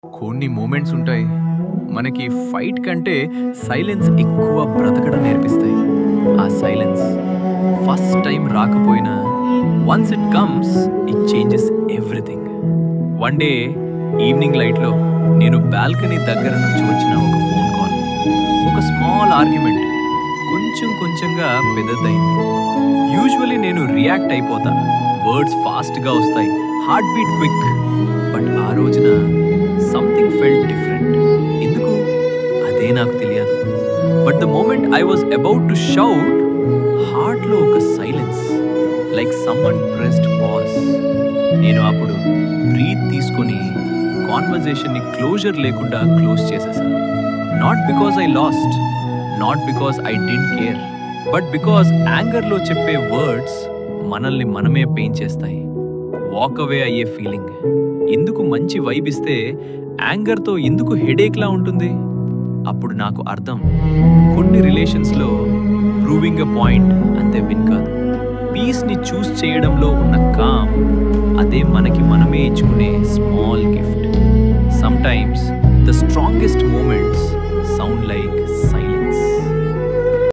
కొన్ని మూమెంట్స్ ఉంటాయి మనకి ఫైట్ కంటే సైలెన్స్ ఎక్కువ బ్రతకడం నేర్పిస్తాయి. ఆ సైలెన్స్ ఫస్ట్ టైం రాకపోయినా once it comes it changes everything. One day evening లైట్లో నేను బాల్కనీ దగ్గర నుంచి వచ్చిన ఒక ఫోన్ కాల్, ఒక స్మాల్ ఆర్గ్యుమెంట్ కొంచెం కొంచెంగా పెద్దదైంది. యూజువల్లీ నేను రియాక్ట్ అయిపోతా, వర్డ్స్ ఫాస్ట్గా వస్తాయి, హార్ట్ బీట్ క్విక్. బట్ ఆ రోజున సంథింగ్ ఫెల్ట్ డిఫరెంట్. ఎందుకు అదే నాకు తెలియదు. But the moment I was about to shout, హార్ట్లో ఒక silence, like someone pressed pause. నేను అప్పుడు బ్రీత్ తీసుకొని కాన్వర్జేషన్ని క్లోజర్ లేకుండా క్లోజ్ చేసేసాను. Not because I lost, not because I didn't care, but because యాంగర్లో చెప్పే వర్డ్స్ మనల్ని మనమే పెయిన్ చేస్తాయి. వాక్ అవే అయ్యే ఫీలింగ్. ఎందుకు మంచి వైబ్ ఇస్తే యాంగర్తో ఎందుకు హెడేక్లా ఉంటుంది? అప్పుడు నాకు అర్థం, కొన్ని రిలేషన్స్లో ప్రూవింగ్ అ పాయింట్ అంతే విన్ కాదు. పీస్ని చూస్ చేయడంలో ఉన్న కామ్, అదే మనకి మనమే ఇచ్చుకునే small gift. Sometimes the strongest moments sound like silence.